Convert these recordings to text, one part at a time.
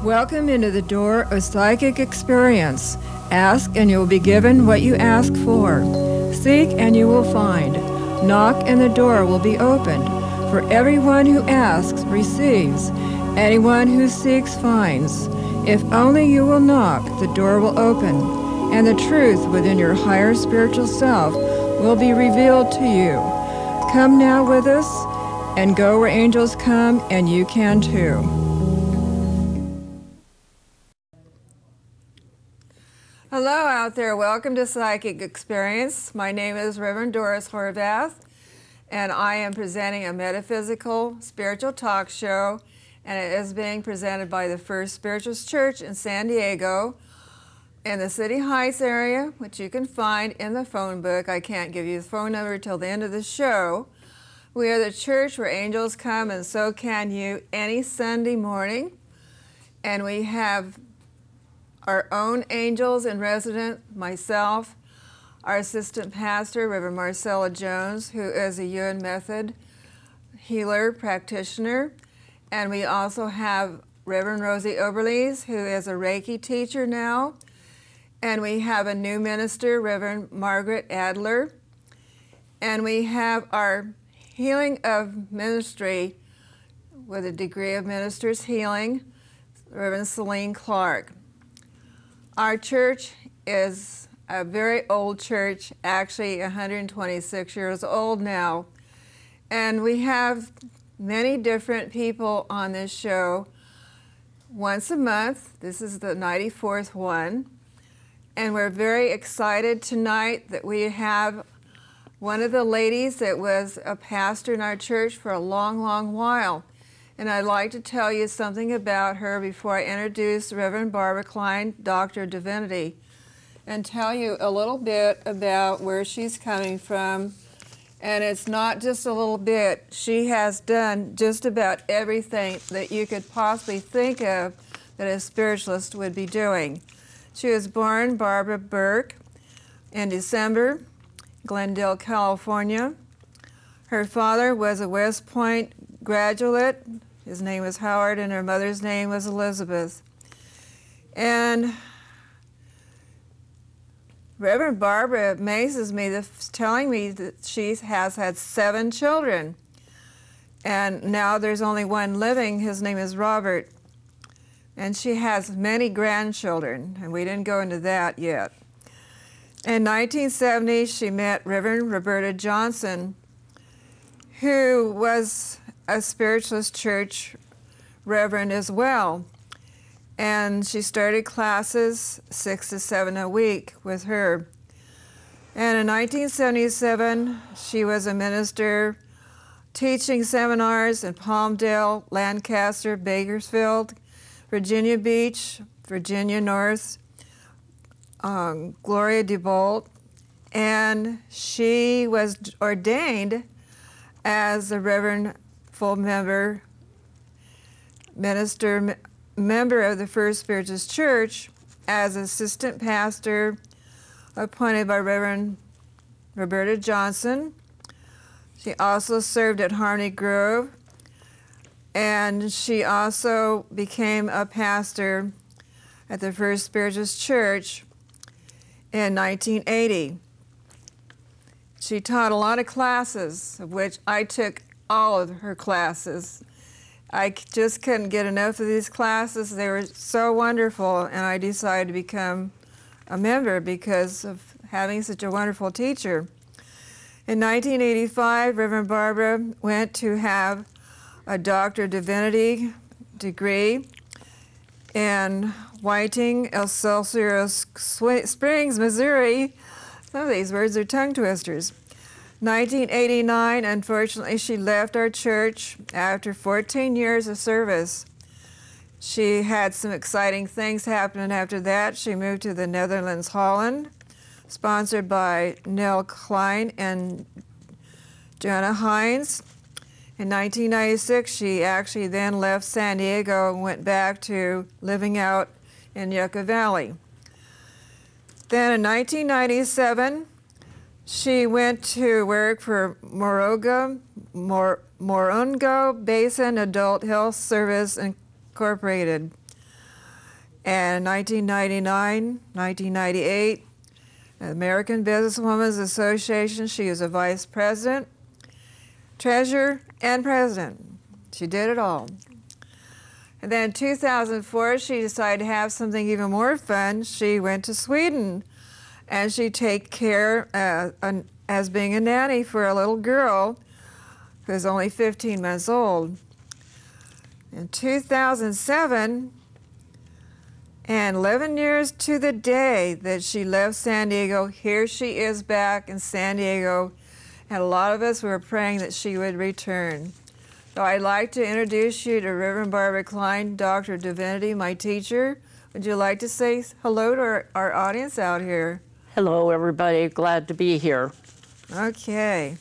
Welcome into the door of psychic experience. Ask and you will be given what you ask for. Seek and you will find. Knock and the door will be opened. For everyone who asks receives. Anyone who seeks finds. If only you will knock, the door will open, and the truth within your higher spiritual self will be revealed to you. Come now with us and go where angels come, and you can too. Hello out there. Welcome to Psychic Experience. My name is Reverend Doris Horvath, and I am presenting a metaphysical spiritual talk show, and it is being presented by the First Spiritualist Church in San Diego in the City Heights area, which you can find in the phone book. I can't give you the phone number till the end of the show. We are the church where angels come, and so can you, any Sunday morning. And we have our own angels in residence, myself, our assistant pastor, Reverend Marcella Jones, who is a Yuan Method healer practitioner. And we also have Reverend Rosie Oberles, who is a Reiki teacher now. And we have a new minister, Reverend Margaret Adler. And we have our healing of ministry with a degree of minister's healing, Reverend Celine Clark. Our church is a very old church, actually 126 years old now. And we have many different people on this show once a month. This is the 94th one. And we're very excited tonight that we have one of the ladies that was a pastor in our church for a long, long while. And I'd like to tell you something about her before I introduce Reverend Barbara Klein, Doctor of Divinity, and tell you a little bit about where she's coming from. And it's not just a little bit. She has done just about everything that you could possibly think of that a spiritualist would be doing. She was born Barbara Burke in December, Glendale, California. Her father was a West Point graduate. His name was Howard, and her mother's name was Elizabeth. And Reverend Barbara amazes me, telling me that she has had 7 children. And now there's only one living. His name is Robert. And she has many grandchildren, and we didn't go into that yet. In 1970, she met Reverend Roberta Johnson, who was a Spiritualist church reverend as well. And she started classes 6 to 7 a week with her. And in 1977, she was a minister teaching seminars in Palmdale, Lancaster, Bakersfield, Virginia Beach, Virginia North, Gloria DeBolt, and she was ordained as a Reverend full member, minister, member of the First Spiritualist Church as assistant pastor appointed by Reverend Roberta Johnson. She also served at Harmony Grove, and she also became a pastor at the First Spiritualist Church in 1980. She taught a lot of classes, of which I took all of her classes. I just couldn't get enough of these classes. They were so wonderful, and I decided to become a member because of having such a wonderful teacher. In 1985, Reverend Barbara went to have a Doctor of Divinity degree in Whiting, Excelsior Springs, Missouri. Some of these words are tongue twisters. 1989, unfortunately, she left our church after 14 years of service. She had some exciting things happen after that. She moved to the Netherlands, Holland, sponsored by Nell Klein and Joanna Hines. In 1996, she actually then left San Diego and went back to living out in Yucca Valley. Then in 1997, she went to work for Morongo Basin Adult Health Service Incorporated. And 1999, 1998, American Businesswomen's Association, she was a vice president, treasurer, and president. She did it all. And then in 2004, she decided to have something even more fun. She went to Sweden, and she take care as being a nanny for a little girl who's only 15 months old. In 2007, and 11 years to the day that she left San Diego, here she is back in San Diego, and a lot of us were praying that she would return. So I'd like to introduce you to Reverend Barbara Klein, Doctor of Divinity, my teacher. Would you like to say hello to our audience out here? Hello, everybody. Glad to be here. Okay.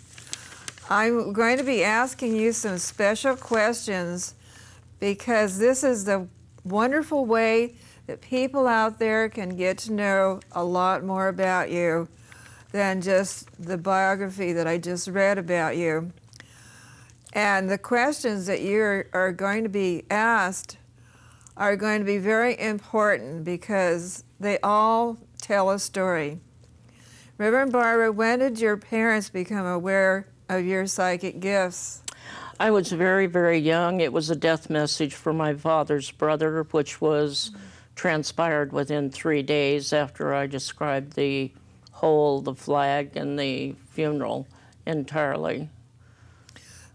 I'm going to be asking you some special questions because this is the wonderful way that people out there can get to know a lot more about you than just the biography that I just read about you. And the questions that you are going to be asked are going to be very important because they all tell a story. Reverend Barbara, when did your parents become aware of your psychic gifts? I was very, very young. It was a death message for my father's brother, which was transpired within 3 days after I described the hole, the flag, and the funeral entirely.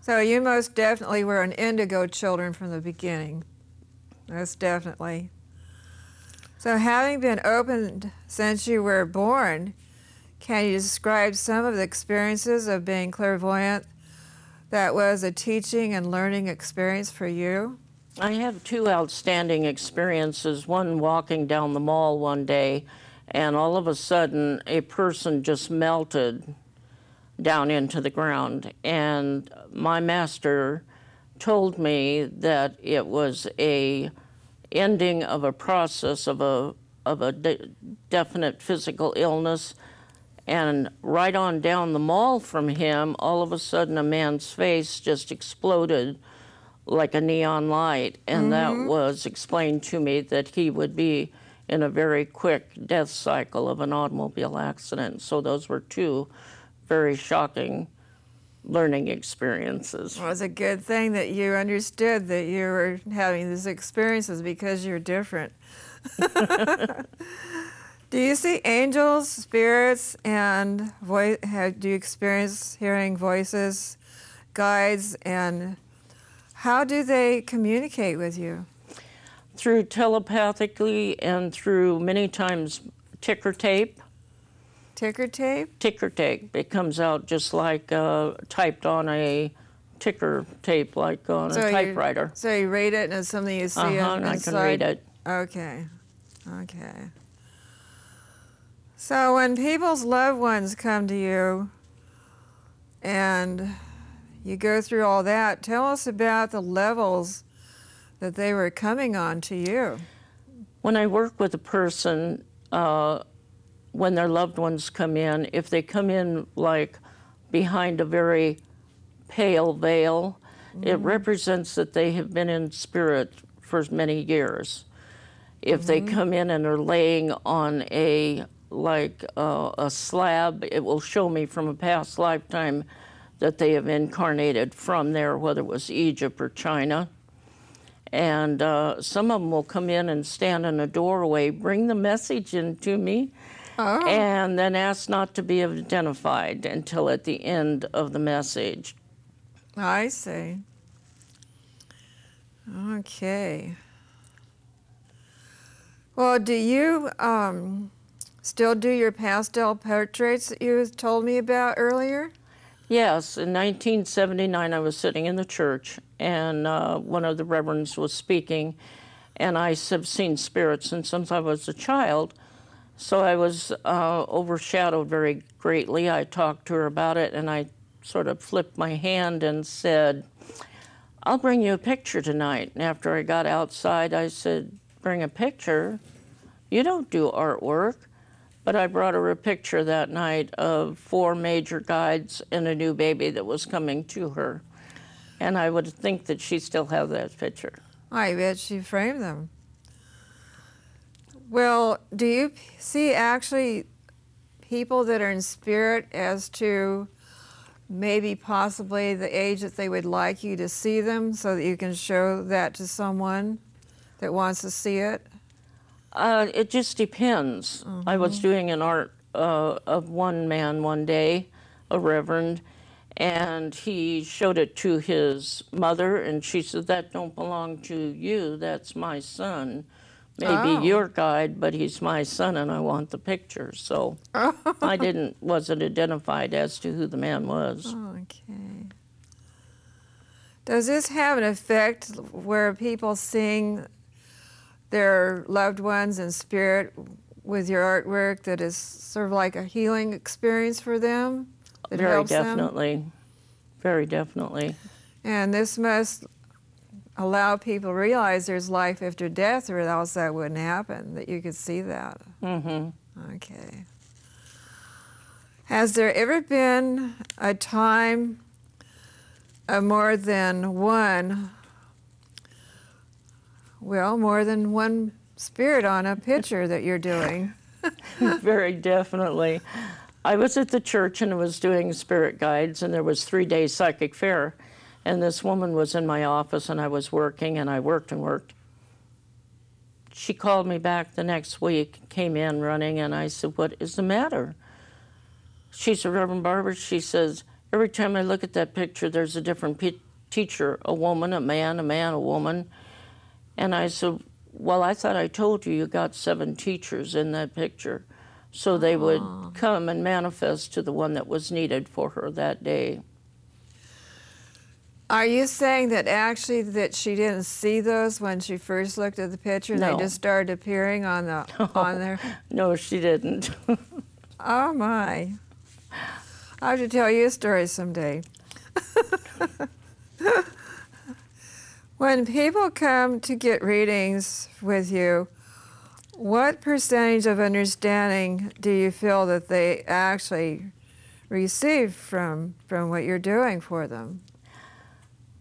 So you most definitely were an indigo children from the beginning. Most definitely. So having been opened since you were born, can you describe some of the experiences of being clairvoyant that was a teaching and learning experience for you? I have two outstanding experiences. One, walking down the mall one day, and all of a sudden a person just melted down into the ground. And my master told me that it was a ending of a process of a definite physical illness. And right on down the mall from him, all of a sudden a man's face just exploded like a neon light, and that was explained to me that he would be in a very quick death cycle of an automobile accident. So those were two very shocking learning experiences. Well, it's a good thing that you understood that you were having these experiences because you're different. Do you see angels, spirits, and do you experience hearing voices, guides, and how do they communicate with you? Through telepathically and through many times ticker tape. Ticker tape? Ticker tape. It comes out just like typed on a ticker tape, like on a typewriter. So you read it and it's something you see inside? I can read it. Okay. Okay. So when people's loved ones come to you and you go through all that, tell us about the levels that they were coming on to you. When I work with a person, when their loved ones come in, if they come in like behind a very pale veil, it represents that they have been in spirit for many years. If they come in and are laying on a slab, it will show me from a past lifetime that they have incarnated from there, whether it was Egypt or China. And some of them will come in and stand in a doorway, bring the message in to me, and then ask not to be identified until at the end of the message. I see. Okay. Well, do you still do your pastel portraits that you told me about earlier? Yes, in 1979 I was sitting in the church and one of the reverends was speaking, and I have seen spirits since I was a child, so I was overshadowed very greatly. I talked to her about it and I sort of flipped my hand and said, "I'll bring you a picture tonight." And after I got outside I said, "Bring a picture? You don't do artwork." But I brought her a picture that night of 4 major guides and a new baby that was coming to her. And I would think that she still has that picture. I bet she framed them. Well, do you see actually people that are in spirit as to maybe possibly the age that they would like you to see them so that you can show that to someone that wants to see it? It just depends. I was doing an art of one man one day, a reverend, and he showed it to his mother, and she said, "That don't belong to you, that's my son. Maybe your guide, but he's my son and I want the picture." So I wasn't identified as to who the man was. Okay. Does this have an effect where people seeing their loved ones in spirit with your artwork that is sort of like a healing experience for them? That Very helps definitely. them? Very definitely. And this must allow people to realize there's life after death, or else that wouldn't happen, that you could see that. Okay. Has there ever been a time of more than one spirit on a picture that you're doing? Very definitely. I was at the church and was doing spirit guides, and there was 3-day psychic fair. And this woman was in my office, and I was working, and I worked and worked. She called me back the next week, came in running, and I said, "What is the matter?" She said, "Reverend Barber," she says, "every time I look at that picture, there's a different teacher, a woman, a man, a woman." And I said, "Well, I thought I told you got 7 teachers in that picture." So they would come and manifest to the one that was needed for her that day. Are you saying that actually that she didn't see those when she first looked at the picture? No. They just started appearing on there? No, she didn't. Oh my. I'll have to tell you a story someday. When people come to get readings with you, what percentage of understanding do you feel that they actually receive from what you're doing for them?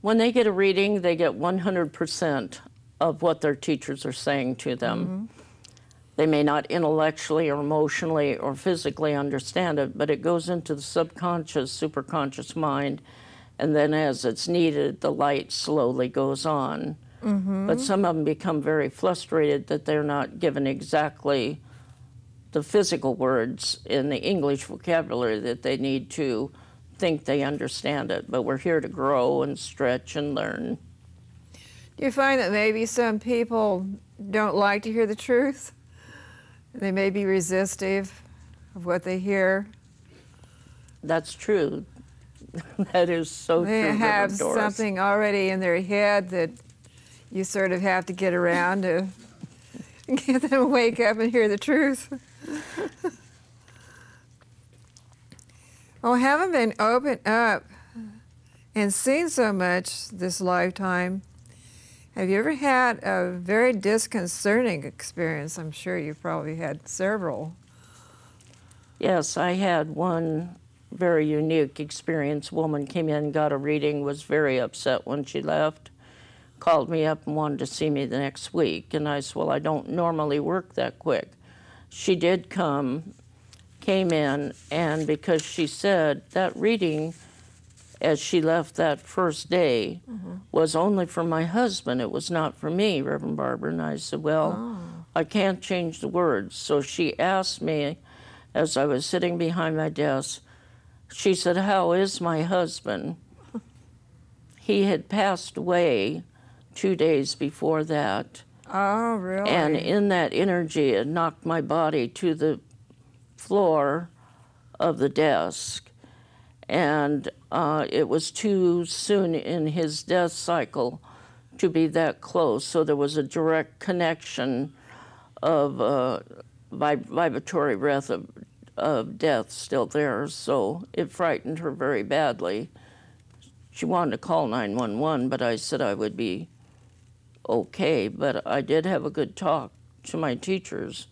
When they get a reading, they get 100% of what their teachers are saying to them. They may not intellectually or emotionally or physically understand it, but it goes into the subconscious, superconscious mind, and then as it's needed, the light slowly goes on. But some of them become very frustrated that they're not given exactly the physical words in the English vocabulary that they need to think they understand it. But we're here to grow and stretch and learn. Do you find that maybe some people don't like to hear the truth? They may be resistive of what they hear? That's true. That is so they true. They have Reverend Doris. Something already in their head that you sort of have to get around to get them to wake up and hear the truth. Well, having been opened up and seen so much this lifetime, have you ever had a very disconcerting experience? I'm sure you've probably had several. Yes, I had one very unique experience. Woman came in, got a reading, was very upset when she left, called me up and wanted to see me the next week. And I said, "Well, I don't normally work that quick." She did come, came in, and because she said that reading, as she left that first day, was only for my husband. It was not for me, Reverend Barber. And I said, "Well, I can't change the words." So she asked me, as I was sitting behind my desk, she said, "How is my husband?" He had passed away 2 days before that. Oh, really? And in that energy, it knocked my body to the floor of the desk. And it was too soon in his death cycle to be that close. So there was a direct connection of vibratory breath of death still there. So it frightened her very badly. She wanted to call 911, but I said I would be okay. But I did have a good talk to my teachers,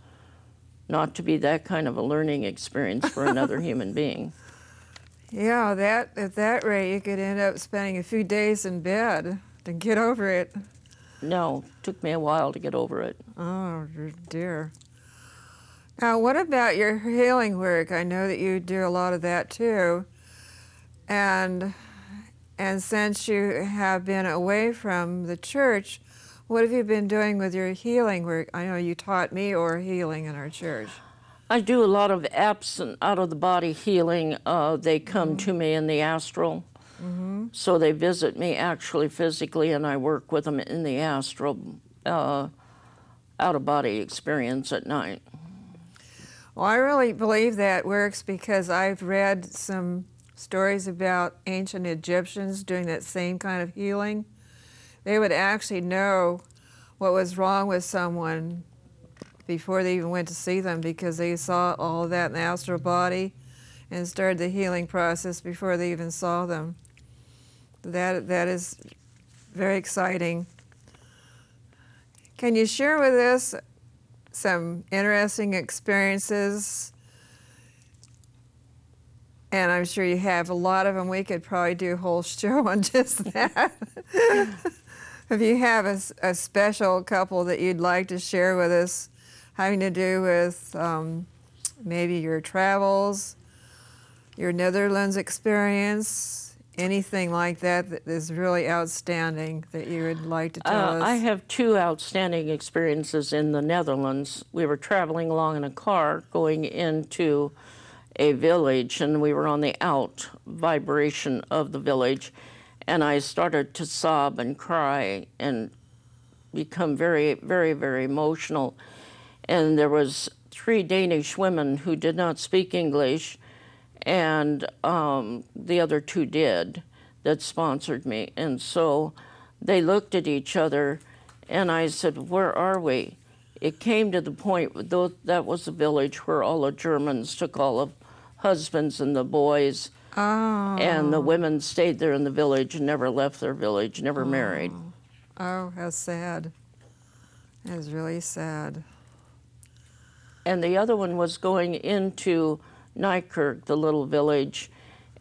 not to be that kind of a learning experience for another human being. Yeah, at that rate, you could end up spending a few days in bed to get over it. No, took me a while to get over it. Oh, dear. Now, what about your healing work? I know that you do a lot of that too. And since you have been away from the church, what have you been doing with your healing work? I know you taught me or healing in our church. I do a lot of absent, out-of-the-body healing. They come to me in the astral. So they visit me actually physically, and I work with them in the astral out-of-body experience at night. Well, I really believe that works because I've read some stories about ancient Egyptians doing that same kind of healing. They would actually know what was wrong with someone before they even went to see them because they saw all of that in the astral body and started the healing process before they even saw them. That is very exciting. Can you share with us some interesting experiences? And I'm sure you have a lot of them. We could probably do a whole show on just that. If you have a special couple that you'd like to share with us, having to do with maybe your travels, your Netherlands experience, anything like that that is really outstanding that you would like to tell us? I have two outstanding experiences in the Netherlands. We were traveling along in a car going into a village, and we were on the out vibration of the village, and I started to sob and cry and become very, very, very emotional. And there was 3 Danish women who did not speak English, and the other 2 did, that sponsored me. And so they looked at each other, and I said, "Where are we?" It came to the point, though, that was a village where all the Germans took all the husbands and the boys, and the women stayed there in the village and never left their village, never married. Oh, how sad. That is really sad. And the other one was going into Nykirk, the little village,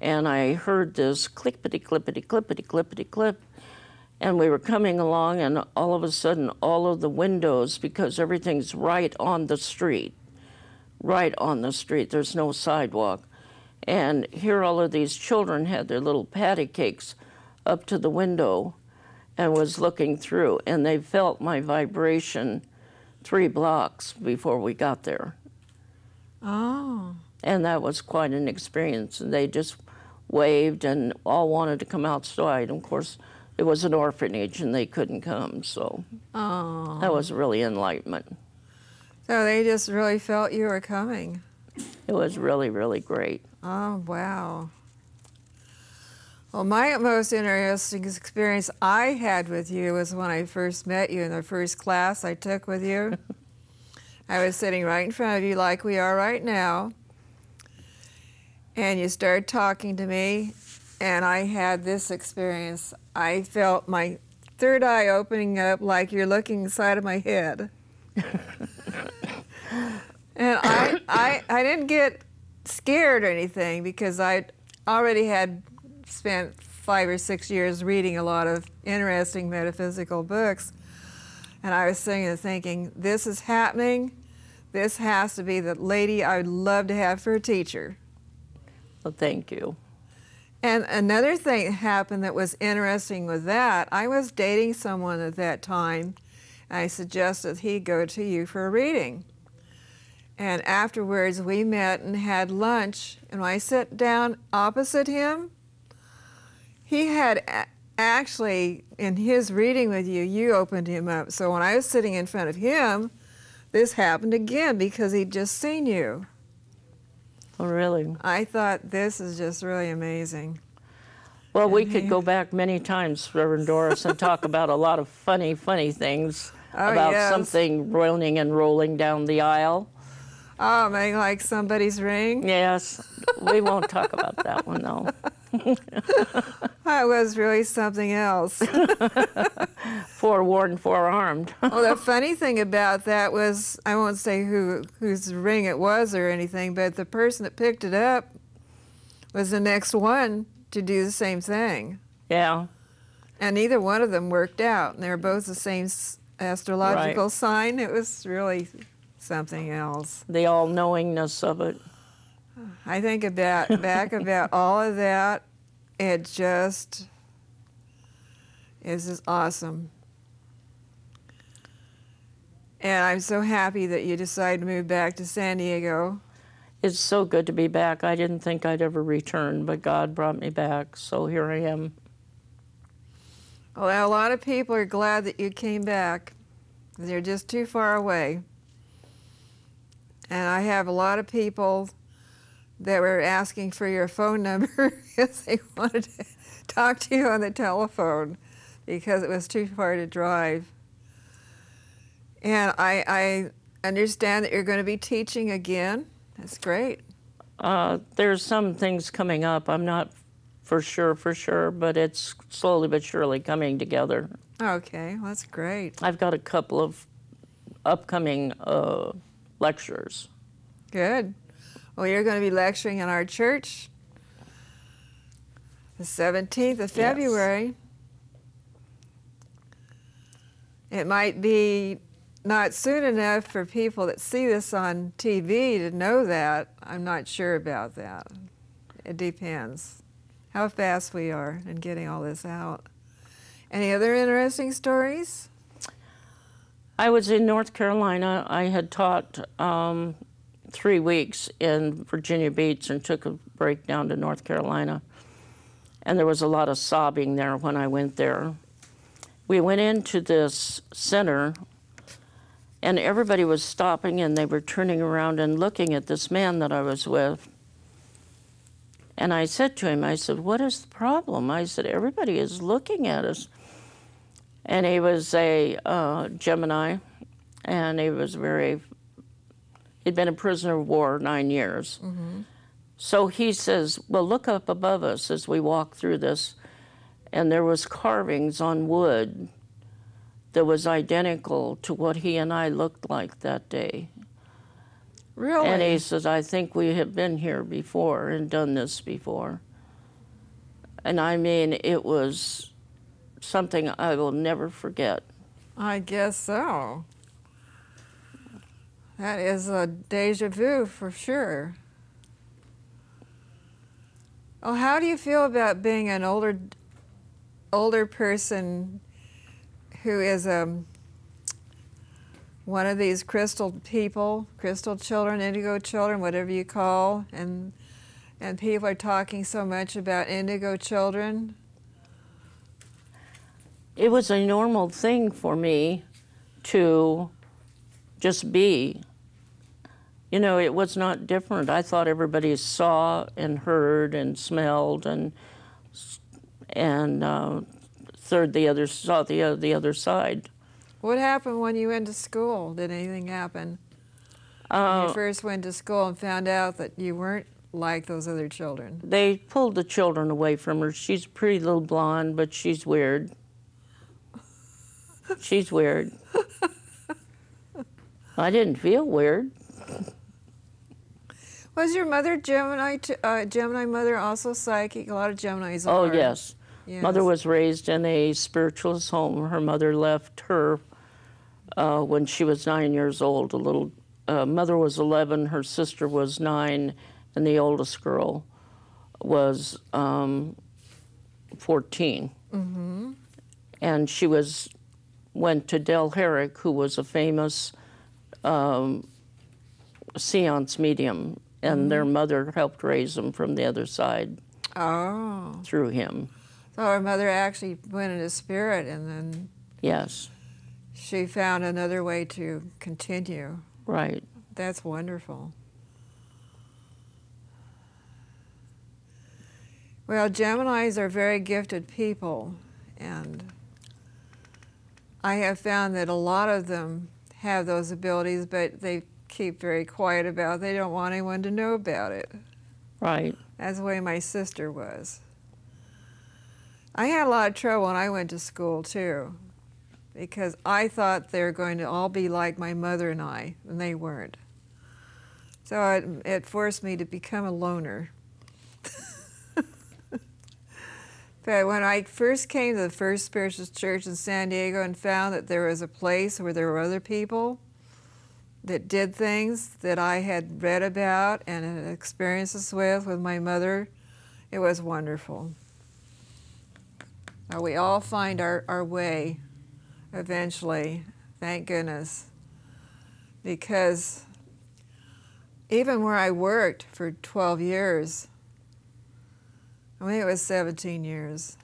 and I heard this clippity, clippity, clippity, clippity, clip, and we were coming along, and all of a sudden, all of the windows, because everything's right on the street, there's no sidewalk, and here all of these children had their little patty cakes up to the window and was looking through, and they felt my vibration 3 blocks before we got there. Oh. And that was quite an experience. And they just waved and all wanted to come outside. And of course, it was an orphanage and they couldn't come. So that was really enlightenment. So they just really felt you were coming. It was really, really great. Oh, wow. Well, my most interesting experience I had with you was when I first met you in the first class I took with you. I was sitting right in front of you like we are right now. And you started talking to me, and I had this experience. I felt my third eye opening up like you're looking inside of my head. And I didn't get scared or anything because I already had spent 5 or 6 years reading a lot of interesting metaphysical books. And I was sitting there thinking, this is happening. This has to be the lady I would love to have for a teacher. Well, thank you. And another thing that happened that was interesting with that, I was dating someone at that time, and I suggested he go to you for a reading. And afterwards, we met and had lunch, and when I sat down opposite him, he had actually, in his reading with you, you opened him up. So when I was sitting in front of him, this happened again because he'd just seen you. Oh, really? I thought, this is just really amazing. Well, we could go back many times, Reverend Doris, and talk about a lot of funny, funny things about something rolling and rolling down the aisle. Oh, maybe like somebody's ring? Yes. We won't talk about that one, though. That was really something else. Forewarned, forearmed. Well, the funny thing about that was, I won't say whose ring it was or anything, but the person that picked it up was the next one to do the same thing. Yeah. And neither one of them worked out. And they were both the same astrological Right. sign. It was really something else. The all-knowingness of it. I think back about all of that, it just is just awesome. And I'm so happy that you decided to move back to San Diego. It's so good to be back. I didn't think I'd ever return, but God brought me back, so here I am. Well, a lot of people are glad that you came back. They're just too far away. And I have a lot of people that were asking for your phone number because they wanted to talk to you on the telephone because it was too far to drive. And I understand that you're going to be teaching again. That's great. There's some things coming up. I'm not for sure, but it's slowly but surely coming together. Okay, well, that's great. I've got a couple of upcoming lectures. Good. Well, you're going to be lecturing in our church the 17th of February. Yes. It might be not soon enough for people that see this on TV to know that. I'm not sure about that. It depends how fast we are in getting all this out. Any other interesting stories? I was in North Carolina. I had taught 3 weeks in Virginia Beach and took a break down to North Carolina. And there was a lot of sobbing there when I went there. We went into this center, and everybody was stopping, and they were turning around and looking at this man that I was with. And I said to him, I said, "What is the problem?" I said, "Everybody is looking at us." And he was a Gemini, and he was he'd been a prisoner of war 9 years. Mm-hmm. So he says, "Well, look up above us," as we walk through this. And there was carvings on wood that was identical to what he and I looked like that day. Really? And he says, "I think we have been here before and done this before." And I mean, it was something I will never forget. I guess so. That is a deja vu for sure. Well, how do you feel about being an older person who is one of these crystal people, crystal children, indigo children, whatever you call, and people are talking so much about indigo children? It was a normal thing for me to just be. You know, it was not different. I thought everybody saw and heard and smelled and saw the other side. What happened when you went to school? Did anything happen? When you first went to school and found out that you weren't like those other children? They pulled the children away from her. She's a pretty little blonde, but she's weird. She's weird. I didn't feel weird. Was your mother Gemini mother also psychic? A lot of Geminis are. Oh, yes. Mother was raised in a spiritualist home. Her mother left her when she was 9 years old. Mother was 11, her sister was 9, and the oldest girl was 14. Mm-hmm. And she went to Del Herrick, who was a famous seance medium, and their mother helped raise them from the other side. Oh. Through him. So her mother actually went into spirit, and then yes, she found another way to continue. Right. That's wonderful. Well, Geminis are very gifted people, and I have found that a lot of them have those abilities, but they keep very quiet about it. They don't want anyone to know about it. Right. That's the way my sister was. I had a lot of trouble when I went to school, too, because I thought they were going to all be like my mother and I, and they weren't. So it forced me to become a loner. But when I first came to the First Spiritualist Church in San Diego and found that there was a place where there were other people that did things that I had read about and had experiences with my mother, it was wonderful. We all find our way eventually, thank goodness. Because even where I worked for 12 years, I think it was 17 years,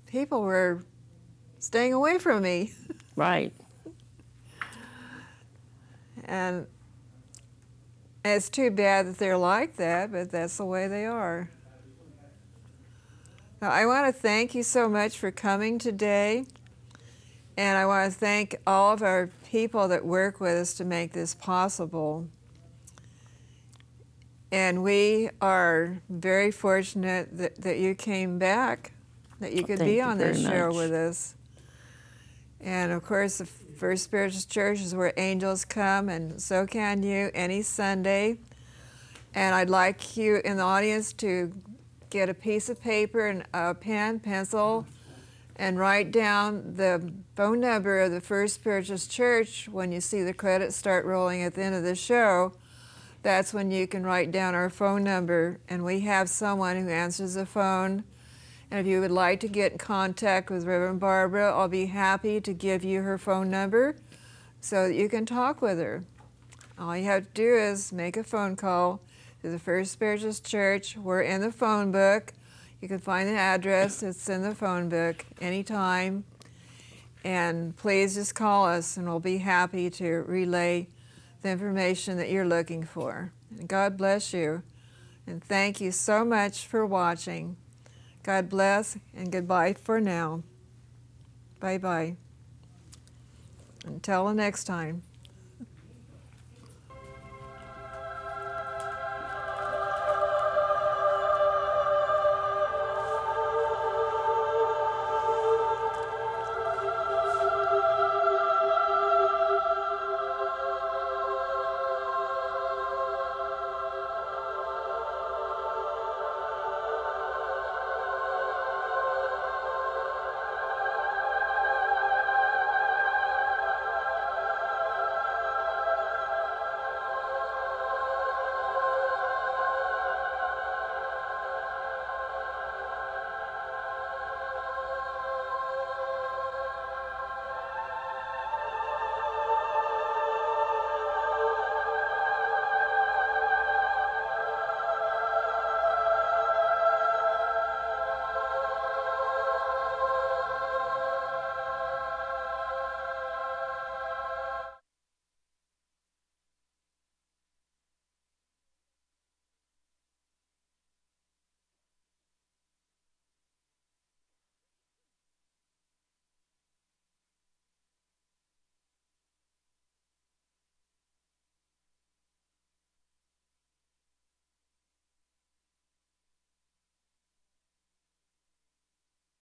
people were staying away from me. Right. And it's too bad that they're like that, but that's the way they are. Now, I want to thank you so much for coming today. And I want to thank all of our people that work with us to make this possible. And we are very fortunate that you came back, that you could be on this show with us. And of course, the First Spiritualist Church is where angels come, and so can you any Sunday. And I'd like you in the audience to get a piece of paper and a pen, pencil, and write down the phone number of the First Spiritualist Church. When you see the credits start rolling at the end of the show, that's when you can write down our phone number, and we have someone who answers the phone. And if you would like to get in contact with Reverend Barbara, I'll be happy to give you her phone number so that you can talk with her. All you have to do is make a phone call to the First Spiritualist Church. We're in the phone book. You can find the address. It's in the phone book anytime. And please just call us, and we'll be happy to relay the information that you're looking for. And God bless you. And thank you so much for watching. God bless, and goodbye for now. Bye-bye. Until the next time.